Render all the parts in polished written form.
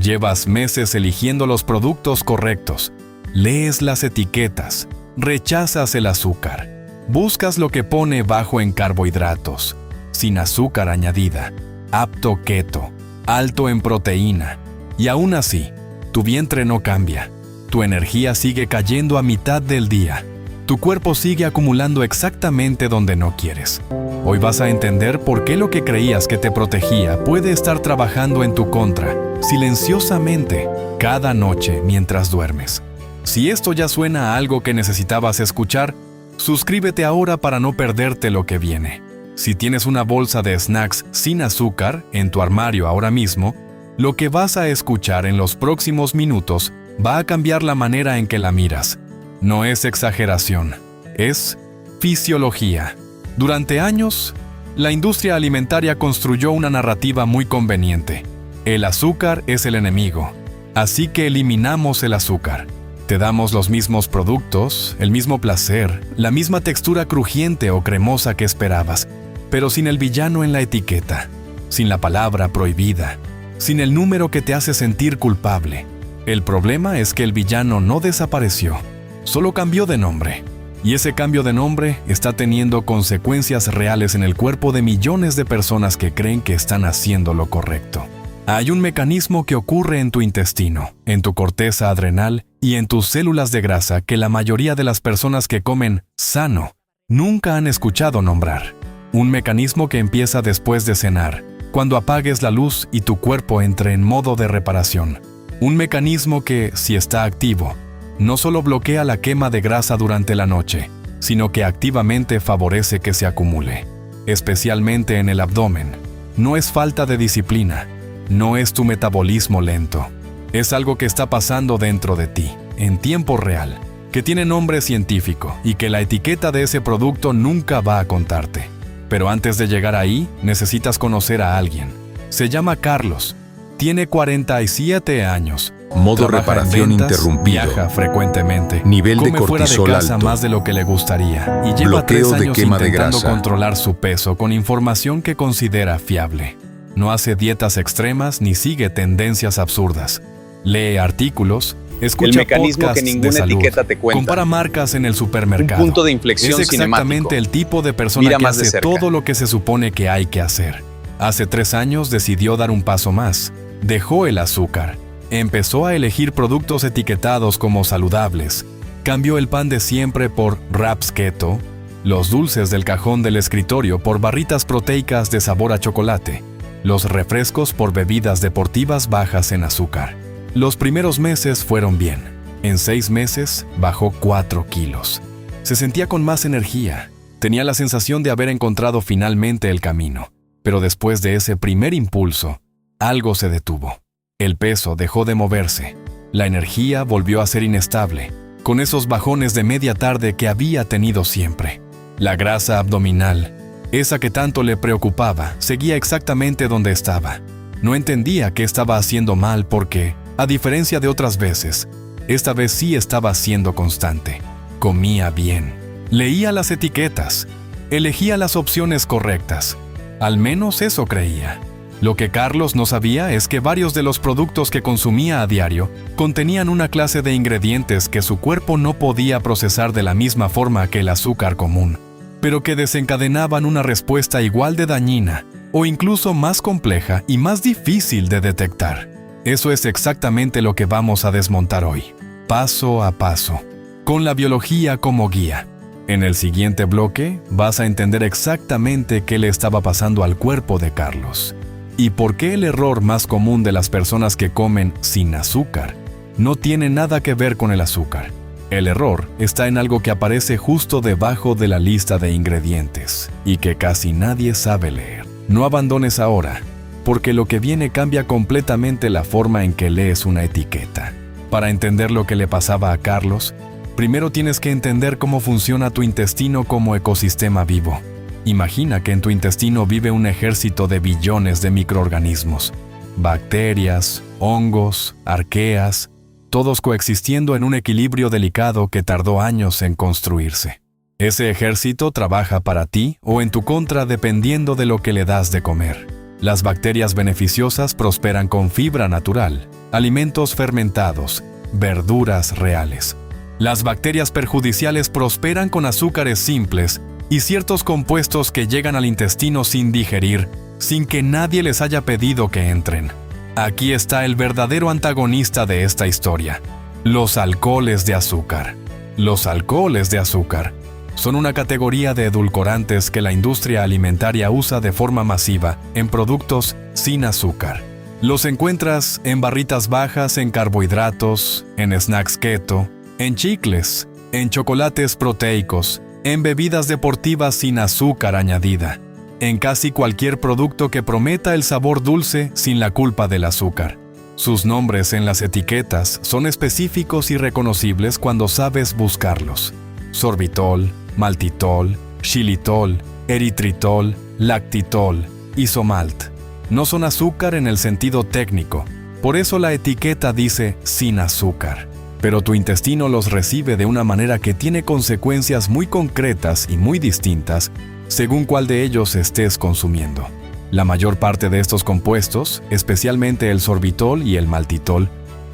Llevas meses eligiendo los productos correctos. Lees las etiquetas. Rechazas el azúcar. Buscas lo que pone bajo en carbohidratos, sin azúcar añadida, apto keto, alto en proteína. Y aún así, tu vientre no cambia. Tu energía sigue cayendo a mitad del día. Tu cuerpo sigue acumulando exactamente donde no quieres. Hoy vas a entender por qué lo que creías que te protegía puede estar trabajando en tu contra, silenciosamente, cada noche mientras duermes. Si esto ya suena a algo que necesitabas escuchar, suscríbete ahora para no perderte lo que viene. Si tienes una bolsa de snacks sin azúcar en tu armario ahora mismo, lo que vas a escuchar en los próximos minutos va a cambiar la manera en que la miras. No es exageración, es fisiología. Durante años, la industria alimentaria construyó una narrativa muy conveniente. El azúcar es el enemigo, así que eliminamos el azúcar. Te damos los mismos productos, el mismo placer, la misma textura crujiente o cremosa que esperabas, pero sin el villano en la etiqueta, sin la palabra prohibida, sin el número que te hace sentir culpable. El problema es que el villano no desapareció, solo cambió de nombre. Y ese cambio de nombre está teniendo consecuencias reales en el cuerpo de millones de personas que creen que están haciendo lo correcto. Hay un mecanismo que ocurre en tu intestino, en tu corteza adrenal y en tus células de grasa que la mayoría de las personas que comen sano nunca han escuchado nombrar. Un mecanismo que empieza después de cenar, cuando apagues la luz y tu cuerpo entre en modo de reparación. Un mecanismo que, si está activo, no solo bloquea la quema de grasa durante la noche, sino que activamente favorece que se acumule, especialmente en el abdomen. No es falta de disciplina, no es tu metabolismo lento. Es algo que está pasando dentro de ti, en tiempo real, que tiene nombre científico y que la etiqueta de ese producto nunca va a contarte. Pero antes de llegar ahí, necesitas conocer a alguien. Se llama Carlos, tiene 47 años. Modo Trabaja reparación en ventas, interrumpido. viaja frecuentemente, Nivel de come fuera de cortisol casa alto. más de lo que le gustaría y lleva Bloqueo 3 de años quema de intentando grasa. controlar su peso con información que considera fiable. No hace dietas extremas ni sigue tendencias absurdas. Lee artículos, escucha mecanismo podcasts que ninguna de salud, etiqueta te cuenta. compara marcas en el supermercado. Un punto de inflexión Es exactamente cinemático. el tipo de persona Mira que más de hace cerca. todo lo que se supone que hay que hacer. Hace 3 años decidió dar un paso más. Dejó el azúcar. Empezó a elegir productos etiquetados como saludables. Cambió el pan de siempre por wraps keto, los dulces del cajón del escritorio por barritas proteicas de sabor a chocolate, los refrescos por bebidas deportivas bajas en azúcar. Los primeros meses fueron bien. En 6 meses bajó 4 kilos. Se sentía con más energía. Tenía la sensación de haber encontrado finalmente el camino. Pero después de ese primer impulso, algo se detuvo. El peso dejó de moverse. La energía volvió a ser inestable, con esos bajones de media tarde que había tenido siempre. La grasa abdominal, esa que tanto le preocupaba, seguía exactamente donde estaba. No entendía qué estaba haciendo mal porque, a diferencia de otras veces, esta vez sí estaba siendo constante. Comía bien. Leía las etiquetas. Elegía las opciones correctas. Al menos eso creía. Lo que Carlos no sabía es que varios de los productos que consumía a diario contenían una clase de ingredientes que su cuerpo no podía procesar de la misma forma que el azúcar común, pero que desencadenaban una respuesta igual de dañina o incluso más compleja y más difícil de detectar. Eso es exactamente lo que vamos a desmontar hoy, paso a paso, con la biología como guía. En el siguiente bloque vas a entender exactamente qué le estaba pasando al cuerpo de Carlos. ¿Y por qué el error más común de las personas que comen sin azúcar no tiene nada que ver con el azúcar? El error está en algo que aparece justo debajo de la lista de ingredientes y que casi nadie sabe leer. No abandones ahora, porque lo que viene cambia completamente la forma en que lees una etiqueta. Para entender lo que le pasaba a Carlos, primero tienes que entender cómo funciona tu intestino como ecosistema vivo. Imagina que en tu intestino vive un ejército de billones de microorganismos, bacterias, hongos, arqueas, todos coexistiendo en un equilibrio delicado que tardó años en construirse. Ese ejército trabaja para ti o en tu contra dependiendo de lo que le das de comer. Las bacterias beneficiosas prosperan con fibra natural, alimentos fermentados, verduras reales. Las bacterias perjudiciales prosperan con azúcares simples y ciertos compuestos que llegan al intestino sin digerir, sin que nadie les haya pedido que entren. Aquí está el verdadero antagonista de esta historia: los alcoholes de azúcar. Los alcoholes de azúcar son una categoría de edulcorantes que la industria alimentaria usa de forma masiva en productos sin azúcar. Los encuentras en barritas bajas en carbohidratos, en snacks keto, en chicles, en chocolates proteicos, en bebidas deportivas sin azúcar añadida, en casi cualquier producto que prometa el sabor dulce sin la culpa del azúcar. Sus nombres en las etiquetas son específicos y reconocibles cuando sabes buscarlos: sorbitol, maltitol, xilitol, eritritol, lactitol, isomalt. No son azúcar en el sentido técnico, por eso la etiqueta dice sin azúcar. Pero tu intestino los recibe de una manera que tiene consecuencias muy concretas y muy distintas según cuál de ellos estés consumiendo. La mayor parte de estos compuestos, especialmente el sorbitol y el maltitol,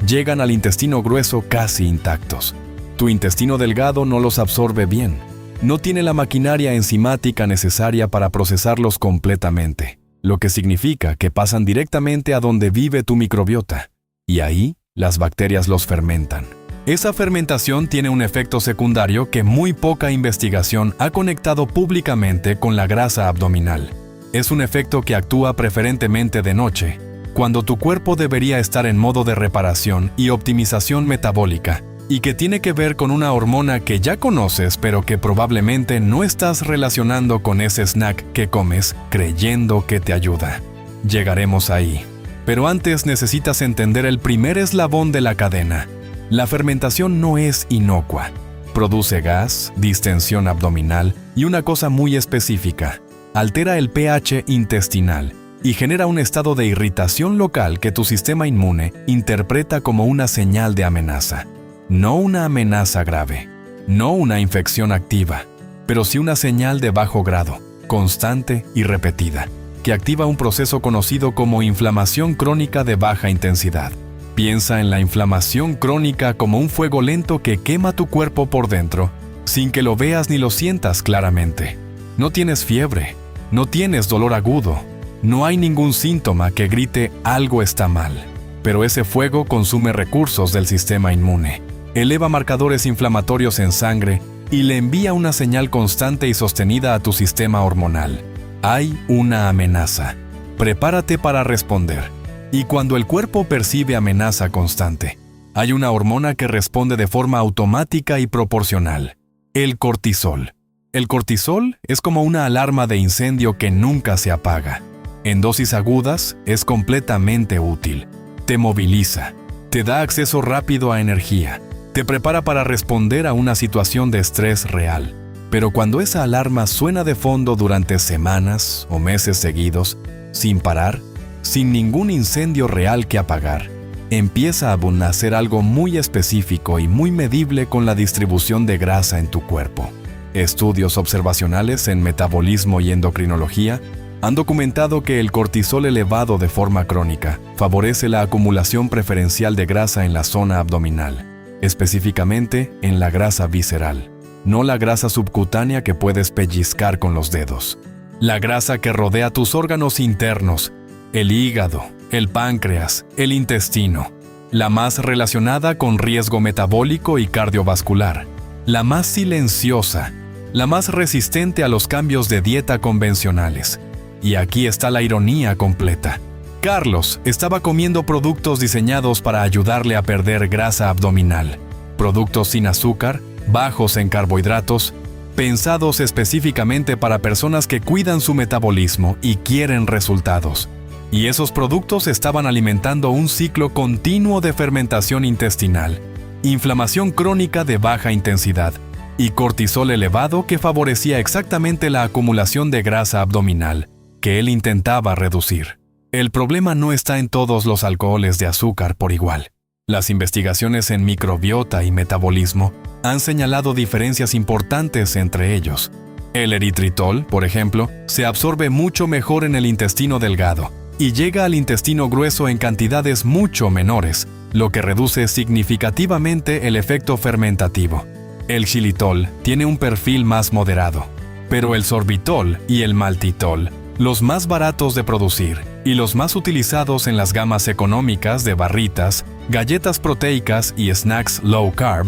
llegan al intestino grueso casi intactos. Tu intestino delgado no los absorbe bien. No tiene la maquinaria enzimática necesaria para procesarlos completamente, lo que significa que pasan directamente a donde vive tu microbiota, y ahí las bacterias los fermentan. Esa fermentación tiene un efecto secundario que muy poca investigación ha conectado públicamente con la grasa abdominal. Es un efecto que actúa preferentemente de noche, cuando tu cuerpo debería estar en modo de reparación y optimización metabólica, y que tiene que ver con una hormona que ya conoces pero que probablemente no estás relacionando con ese snack que comes creyendo que te ayuda. Llegaremos ahí. Pero antes necesitas entender el primer eslabón de la cadena. La fermentación no es inocua. Produce gas, distensión abdominal y una cosa muy específica: altera el pH intestinal y genera un estado de irritación local que tu sistema inmune interpreta como una señal de amenaza. No una amenaza grave, no una infección activa, pero sí una señal de bajo grado, constante y repetida, que activa un proceso conocido como inflamación crónica de baja intensidad. Piensa en la inflamación crónica como un fuego lento que quema tu cuerpo por dentro, sin que lo veas ni lo sientas claramente. No tienes fiebre, no tienes dolor agudo, no hay ningún síntoma que grite algo está mal, pero ese fuego consume recursos del sistema inmune, eleva marcadores inflamatorios en sangre y le envía una señal constante y sostenida a tu sistema hormonal. Hay una amenaza. Prepárate para responder. Y cuando el cuerpo percibe amenaza constante, hay una hormona que responde de forma automática y proporcional: el cortisol. El cortisol es como una alarma de incendio que nunca se apaga. En dosis agudas es completamente útil. Te moviliza, te da acceso rápido a energía, te prepara para responder a una situación de estrés real. Pero cuando esa alarma suena de fondo durante semanas o meses seguidos, sin parar, sin ningún incendio real que apagar, empieza a nacer algo muy específico y muy medible con la distribución de grasa en tu cuerpo. Estudios observacionales en metabolismo y endocrinología han documentado que el cortisol elevado de forma crónica favorece la acumulación preferencial de grasa en la zona abdominal, específicamente en la grasa visceral, no la grasa subcutánea que puedes pellizcar con los dedos. La grasa que rodea tus órganos internos, el hígado, el páncreas, el intestino, la más relacionada con riesgo metabólico y cardiovascular, la más silenciosa, la más resistente a los cambios de dieta convencionales. Y aquí está la ironía completa. Carlos estaba comiendo productos diseñados para ayudarle a perder grasa abdominal, productos sin azúcar, bajos en carbohidratos, pensados específicamente para personas que cuidan su metabolismo y quieren resultados. Y esos productos estaban alimentando un ciclo continuo de fermentación intestinal, inflamación crónica de baja intensidad y cortisol elevado que favorecía exactamente la acumulación de grasa abdominal que él intentaba reducir. El problema no está en todos los alcoholes de azúcar por igual. Las investigaciones en microbiota y metabolismo han señalado diferencias importantes entre ellos. El eritritol, por ejemplo, se absorbe mucho mejor en el intestino delgado, y llega al intestino grueso en cantidades mucho menores, lo que reduce significativamente el efecto fermentativo. El xilitol tiene un perfil más moderado, pero el sorbitol y el maltitol, los más baratos de producir y los más utilizados en las gamas económicas de barritas, galletas proteicas y snacks low carb,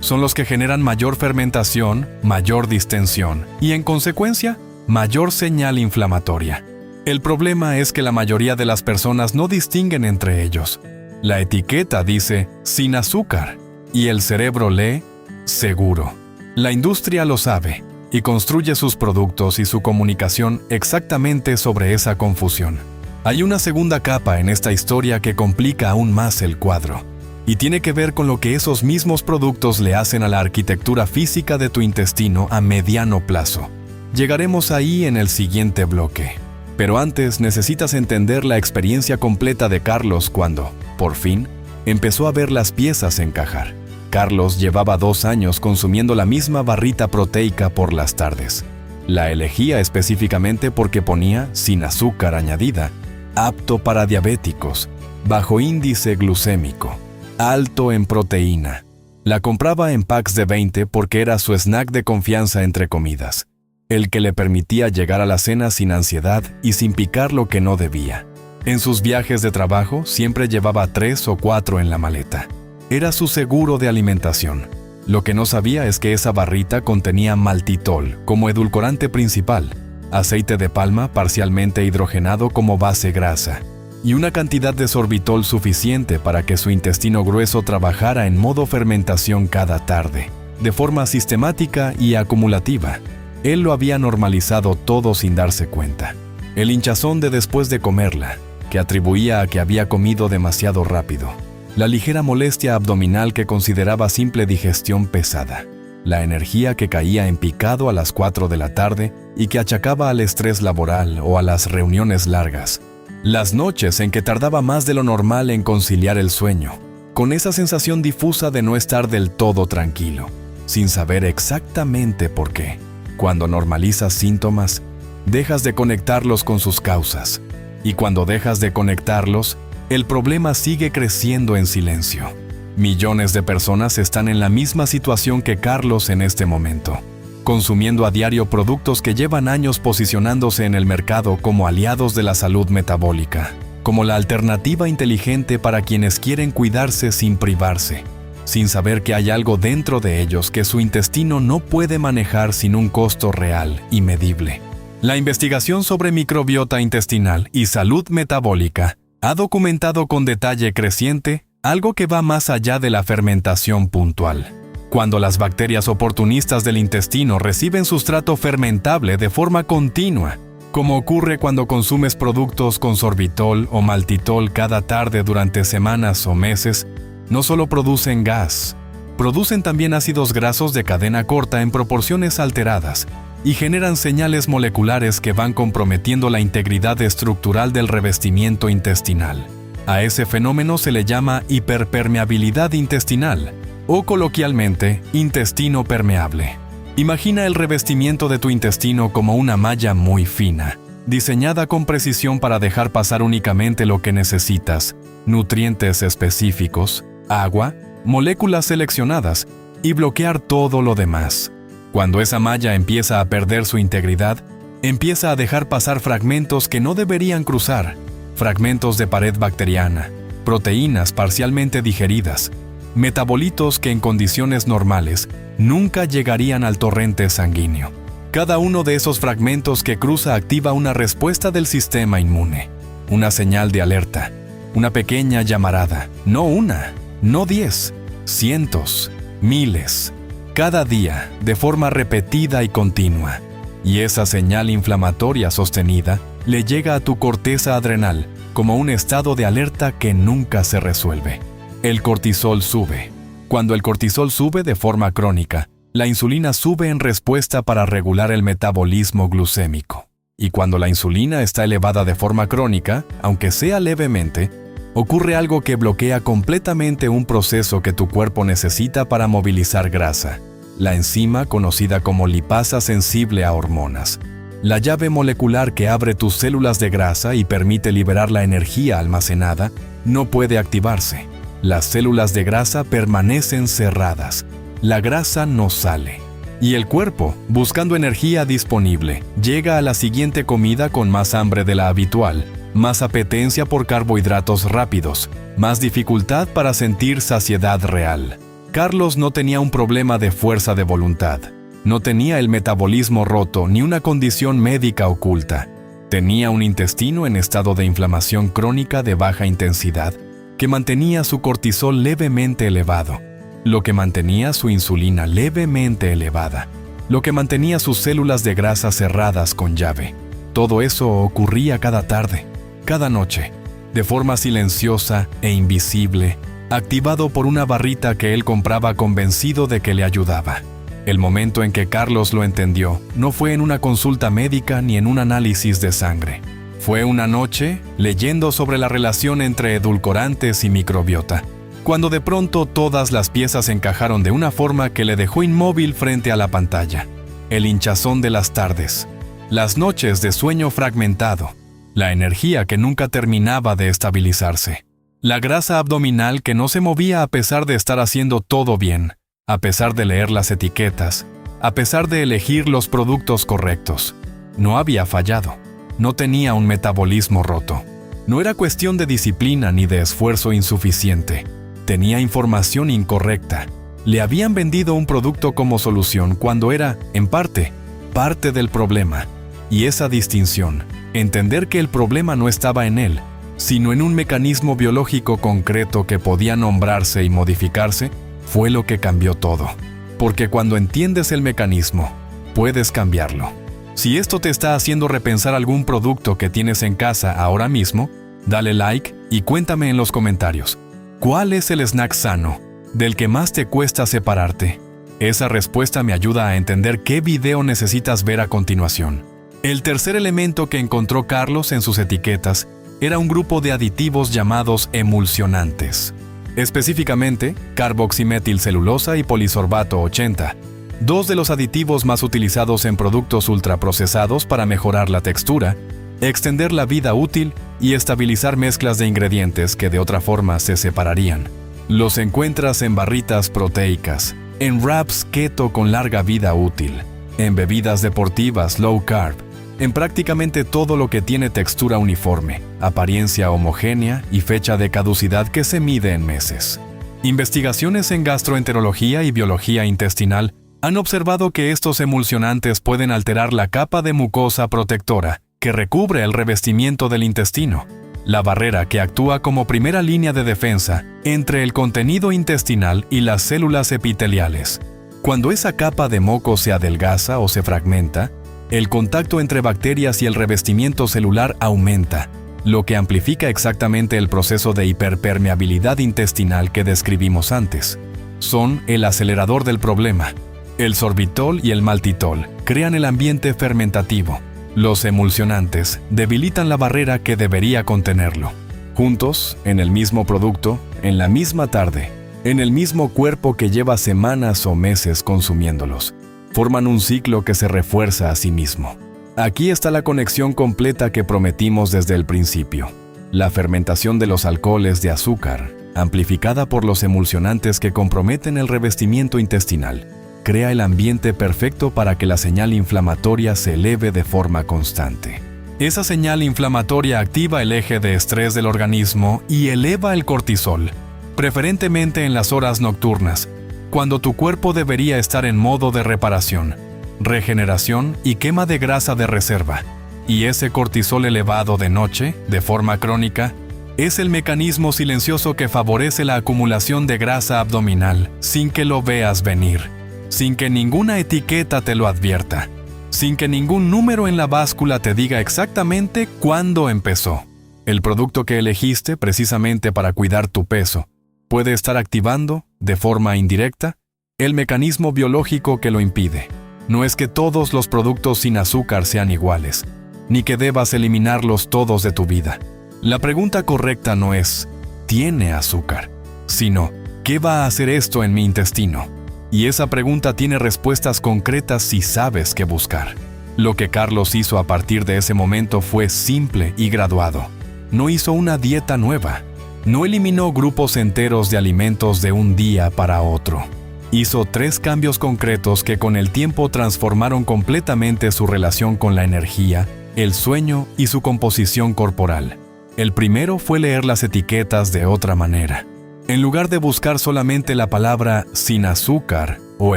son los que generan mayor fermentación, mayor distensión y, en consecuencia, mayor señal inflamatoria. El problema es que la mayoría de las personas no distinguen entre ellos. La etiqueta dice sin azúcar y el cerebro lee seguro. La industria lo sabe y construye sus productos y su comunicación exactamente sobre esa confusión. Hay una segunda capa en esta historia que complica aún más el cuadro, y tiene que ver con lo que esos mismos productos le hacen a la arquitectura física de tu intestino a mediano plazo. Llegaremos ahí en el siguiente bloque. Pero antes necesitas entender la experiencia completa de Carlos cuando, por fin, empezó a ver las piezas encajar. Carlos llevaba 2 años consumiendo la misma barrita proteica por las tardes. La elegía específicamente porque ponía sin azúcar añadida, apto para diabéticos, bajo índice glucémico, alto en proteína. La compraba en packs de 20 porque era su snack de confianza entre comidas, el que le permitía llegar a la cena sin ansiedad y sin picar lo que no debía. En sus viajes de trabajo siempre llevaba 3 o 4 en la maleta. Era su seguro de alimentación. Lo que no sabía es que esa barrita contenía maltitol como edulcorante principal, aceite de palma parcialmente hidrogenado como base grasa, y una cantidad de sorbitol suficiente para que su intestino grueso trabajara en modo fermentación cada tarde, de forma sistemática y acumulativa. Él lo había normalizado todo sin darse cuenta. El hinchazón de después de comerla, que atribuía a que había comido demasiado rápido. La ligera molestia abdominal que consideraba simple digestión pesada. La energía que caía en picado a las 4 de la tarde y que achacaba al estrés laboral o a las reuniones largas. Las noches en que tardaba más de lo normal en conciliar el sueño, con esa sensación difusa de no estar del todo tranquilo, sin saber exactamente por qué. Cuando normalizas síntomas, dejas de conectarlos con sus causas. Y cuando dejas de conectarlos, el problema sigue creciendo en silencio. Millones de personas están en la misma situación que Carlos en este momento, consumiendo a diario productos que llevan años posicionándose en el mercado como aliados de la salud metabólica, como la alternativa inteligente para quienes quieren cuidarse sin privarse, sin saber que hay algo dentro de ellos que su intestino no puede manejar sin un costo real y medible. La investigación sobre microbiota intestinal y salud metabólica ha documentado con detalle creciente algo que va más allá de la fermentación puntual. Cuando las bacterias oportunistas del intestino reciben sustrato fermentable de forma continua, como ocurre cuando consumes productos con sorbitol o maltitol cada tarde durante semanas o meses, no solo producen gas, producen también ácidos grasos de cadena corta en proporciones alteradas y generan señales moleculares que van comprometiendo la integridad estructural del revestimiento intestinal. A ese fenómeno se le llama hiperpermeabilidad intestinal, o coloquialmente, intestino permeable. Imagina el revestimiento de tu intestino como una malla muy fina, diseñada con precisión para dejar pasar únicamente lo que necesitas, nutrientes específicos, agua, moléculas seleccionadas, y bloquear todo lo demás. Cuando esa malla empieza a perder su integridad, empieza a dejar pasar fragmentos que no deberían cruzar, fragmentos de pared bacteriana, proteínas parcialmente digeridas, metabolitos que en condiciones normales nunca llegarían al torrente sanguíneo. Cada uno de esos fragmentos que cruza activa una respuesta del sistema inmune, una señal de alerta, una pequeña llamarada, no una, no 10, cientos, miles, cada día, de forma repetida y continua. Y esa señal inflamatoria sostenida le llega a tu corteza adrenal como un estado de alerta que nunca se resuelve. El cortisol sube. Cuando el cortisol sube de forma crónica, la insulina sube en respuesta para regular el metabolismo glucémico. Y cuando la insulina está elevada de forma crónica, aunque sea levemente, ocurre algo que bloquea completamente un proceso que tu cuerpo necesita para movilizar grasa, la enzima conocida como lipasa sensible a hormonas. La llave molecular que abre tus células de grasa y permite liberar la energía almacenada no puede activarse. Las células de grasa permanecen cerradas. La grasa no sale. Y el cuerpo, buscando energía disponible, llega a la siguiente comida con más hambre de la habitual, más apetencia por carbohidratos rápidos, más dificultad para sentir saciedad real. Carlos no tenía un problema de fuerza de voluntad. No tenía el metabolismo roto ni una condición médica oculta. Tenía un intestino en estado de inflamación crónica de baja intensidad que mantenía su cortisol levemente elevado, lo que mantenía su insulina levemente elevada, lo que mantenía sus células de grasa cerradas con llave. Todo eso ocurría cada tarde, cada noche, de forma silenciosa e invisible, activado por una barrita que él compraba convencido de que le ayudaba. El momento en que Carlos lo entendió no fue en una consulta médica ni en un análisis de sangre. Fue una noche leyendo sobre la relación entre edulcorantes y microbiota, cuando de pronto todas las piezas encajaron de una forma que le dejó inmóvil frente a la pantalla. El hinchazón de las tardes, las noches de sueño fragmentado, la energía que nunca terminaba de estabilizarse, la grasa abdominal que no se movía a pesar de estar haciendo todo bien, a pesar de leer las etiquetas, a pesar de elegir los productos correctos. No había fallado. No tenía un metabolismo roto. No era cuestión de disciplina ni de esfuerzo insuficiente. Tenía información incorrecta. Le habían vendido un producto como solución cuando era, en parte del problema. Y esa distinción, entender que el problema no estaba en él, sino en un mecanismo biológico concreto que podía nombrarse y modificarse, fue lo que cambió todo. Porque cuando entiendes el mecanismo, puedes cambiarlo. Si esto te está haciendo repensar algún producto que tienes en casa ahora mismo, dale like y cuéntame en los comentarios. ¿Cuál es el snack sano del que más te cuesta separarte? Esa respuesta me ayuda a entender qué video necesitas ver a continuación. El tercer elemento que encontró Carlos en sus etiquetas era un grupo de aditivos llamados emulsionantes. Específicamente, carboximetilcelulosa y polisorbato 80, dos de los aditivos más utilizados en productos ultraprocesados para mejorar la textura, extender la vida útil y estabilizar mezclas de ingredientes que de otra forma se separarían. Los encuentras en barritas proteicas, en wraps keto con larga vida útil, en bebidas deportivas low carb, en prácticamente todo lo que tiene textura uniforme, apariencia homogénea y fecha de caducidad que se mide en meses. Investigaciones en gastroenterología y biología intestinal han observado que estos emulsionantes pueden alterar la capa de mucosa protectora que recubre el revestimiento del intestino, la barrera que actúa como primera línea de defensa entre el contenido intestinal y las células epiteliales. Cuando esa capa de moco se adelgaza o se fragmenta, el contacto entre bacterias y el revestimiento celular aumenta, lo que amplifica exactamente el proceso de hiperpermeabilidad intestinal que describimos antes. Son el acelerador del problema. El sorbitol y el maltitol crean el ambiente fermentativo. Los emulsionantes debilitan la barrera que debería contenerlo. Juntos, en el mismo producto, en la misma tarde, en el mismo cuerpo que lleva semanas o meses consumiéndolos, forman un ciclo que se refuerza a sí mismo. Aquí está la conexión completa que prometimos desde el principio. La fermentación de los alcoholes de azúcar, amplificada por los emulsionantes que comprometen el revestimiento intestinal, crea el ambiente perfecto para que la señal inflamatoria se eleve de forma constante. Esa señal inflamatoria activa el eje de estrés del organismo y eleva el cortisol, preferentemente en las horas nocturnas, cuando tu cuerpo debería estar en modo de reparación, regeneración y quema de grasa de reserva. Y ese cortisol elevado de noche, de forma crónica, es el mecanismo silencioso que favorece la acumulación de grasa abdominal sin que lo veas venir, sin que ninguna etiqueta te lo advierta, sin que ningún número en la báscula te diga exactamente cuándo empezó. El producto que elegiste precisamente para cuidar tu peso puede estar activando, de forma indirecta, el mecanismo biológico que lo impide. No es que todos los productos sin azúcar sean iguales, ni que debas eliminarlos todos de tu vida. La pregunta correcta no es, ¿tiene azúcar?, sino, ¿qué va a hacer esto en mi intestino? Y esa pregunta tiene respuestas concretas si sabes qué buscar. Lo que Carlos hizo a partir de ese momento fue simple y graduado. No hizo una dieta nueva. No eliminó grupos enteros de alimentos de un día para otro. Hizo 3 cambios concretos que con el tiempo transformaron completamente su relación con la energía, el sueño y su composición corporal. El primero fue leer las etiquetas de otra manera. En lugar de buscar solamente la palabra sin azúcar o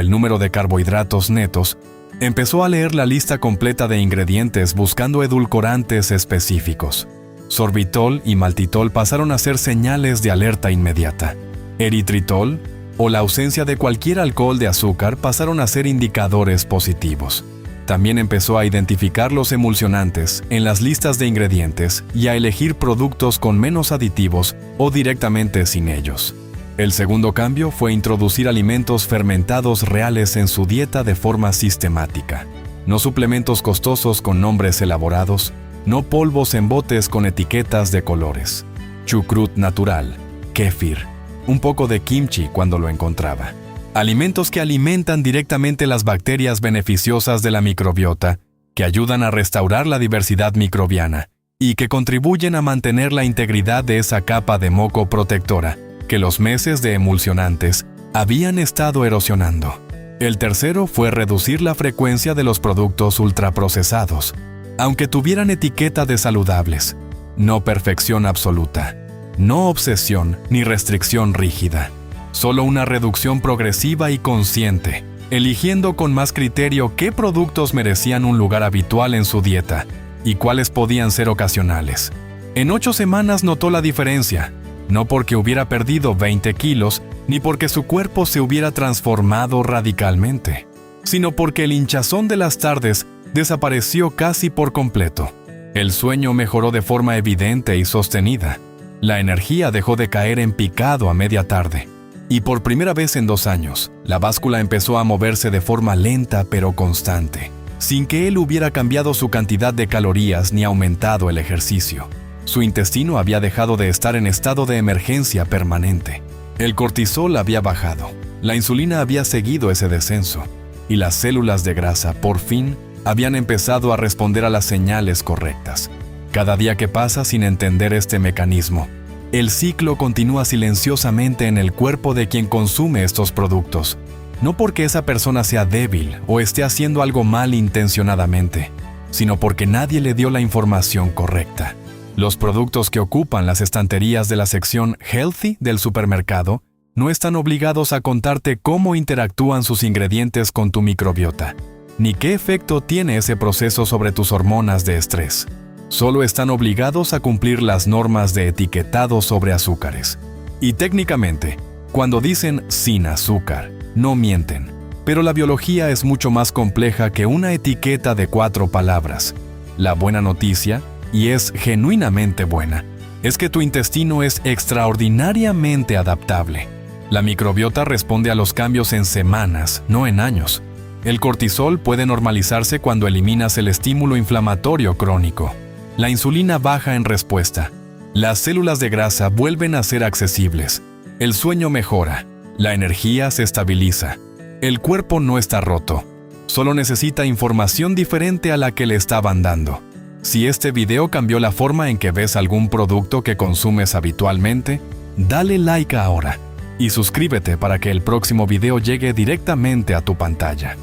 el número de carbohidratos netos, empezó a leer la lista completa de ingredientes buscando edulcorantes específicos. Sorbitol y maltitol pasaron a ser señales de alerta inmediata. Eritritol o la ausencia de cualquier alcohol de azúcar pasaron a ser indicadores positivos. También empezó a identificar los emulsionantes en las listas de ingredientes y a elegir productos con menos aditivos o directamente sin ellos. El segundo cambio fue introducir alimentos fermentados reales en su dieta de forma sistemática. No suplementos costosos con nombres elaborados, no polvos en botes con etiquetas de colores. Chucrut natural, kéfir, un poco de kimchi cuando lo encontraba. Alimentos que alimentan directamente las bacterias beneficiosas de la microbiota, que ayudan a restaurar la diversidad microbiana y que contribuyen a mantener la integridad de esa capa de moco protectora que los meses de emulsionantes habían estado erosionando. El tercero fue reducir la frecuencia de los productos ultraprocesados, aunque tuvieran etiqueta de saludables. No perfección absoluta, no obsesión ni restricción rígida. Solo una reducción progresiva y consciente, eligiendo con más criterio qué productos merecían un lugar habitual en su dieta y cuáles podían ser ocasionales. En 8 semanas notó la diferencia, no porque hubiera perdido 20 kilos, ni porque su cuerpo se hubiera transformado radicalmente, sino porque el hinchazón de las tardes desapareció casi por completo. El sueño mejoró de forma evidente y sostenida. La energía dejó de caer en picado a media tarde. Y por primera vez en 2 años, la báscula empezó a moverse de forma lenta pero constante, sin que él hubiera cambiado su cantidad de calorías ni aumentado el ejercicio. Su intestino había dejado de estar en estado de emergencia permanente. El cortisol había bajado, la insulina había seguido ese descenso, y las células de grasa, por fin, habían empezado a responder a las señales correctas. Cada día que pasa sin entender este mecanismo, el ciclo continúa silenciosamente en el cuerpo de quien consume estos productos, no porque esa persona sea débil o esté haciendo algo mal intencionadamente, sino porque nadie le dio la información correcta. Los productos que ocupan las estanterías de la sección Healthy del supermercado no están obligados a contarte cómo interactúan sus ingredientes con tu microbiota, ni qué efecto tiene ese proceso sobre tus hormonas de estrés. Solo están obligados a cumplir las normas de etiquetado sobre azúcares. Y técnicamente, cuando dicen sin azúcar, no mienten. Pero la biología es mucho más compleja que una etiqueta de 4 palabras. La buena noticia, y es genuinamente buena, es que tu intestino es extraordinariamente adaptable. La microbiota responde a los cambios en semanas, no en años. El cortisol puede normalizarse cuando eliminas el estímulo inflamatorio crónico. La insulina baja en respuesta. Las células de grasa vuelven a ser accesibles. El sueño mejora. La energía se estabiliza. El cuerpo no está roto. Solo necesita información diferente a la que le estaban dando. Si este video cambió la forma en que ves algún producto que consumes habitualmente, dale like ahora y suscríbete para que el próximo video llegue directamente a tu pantalla.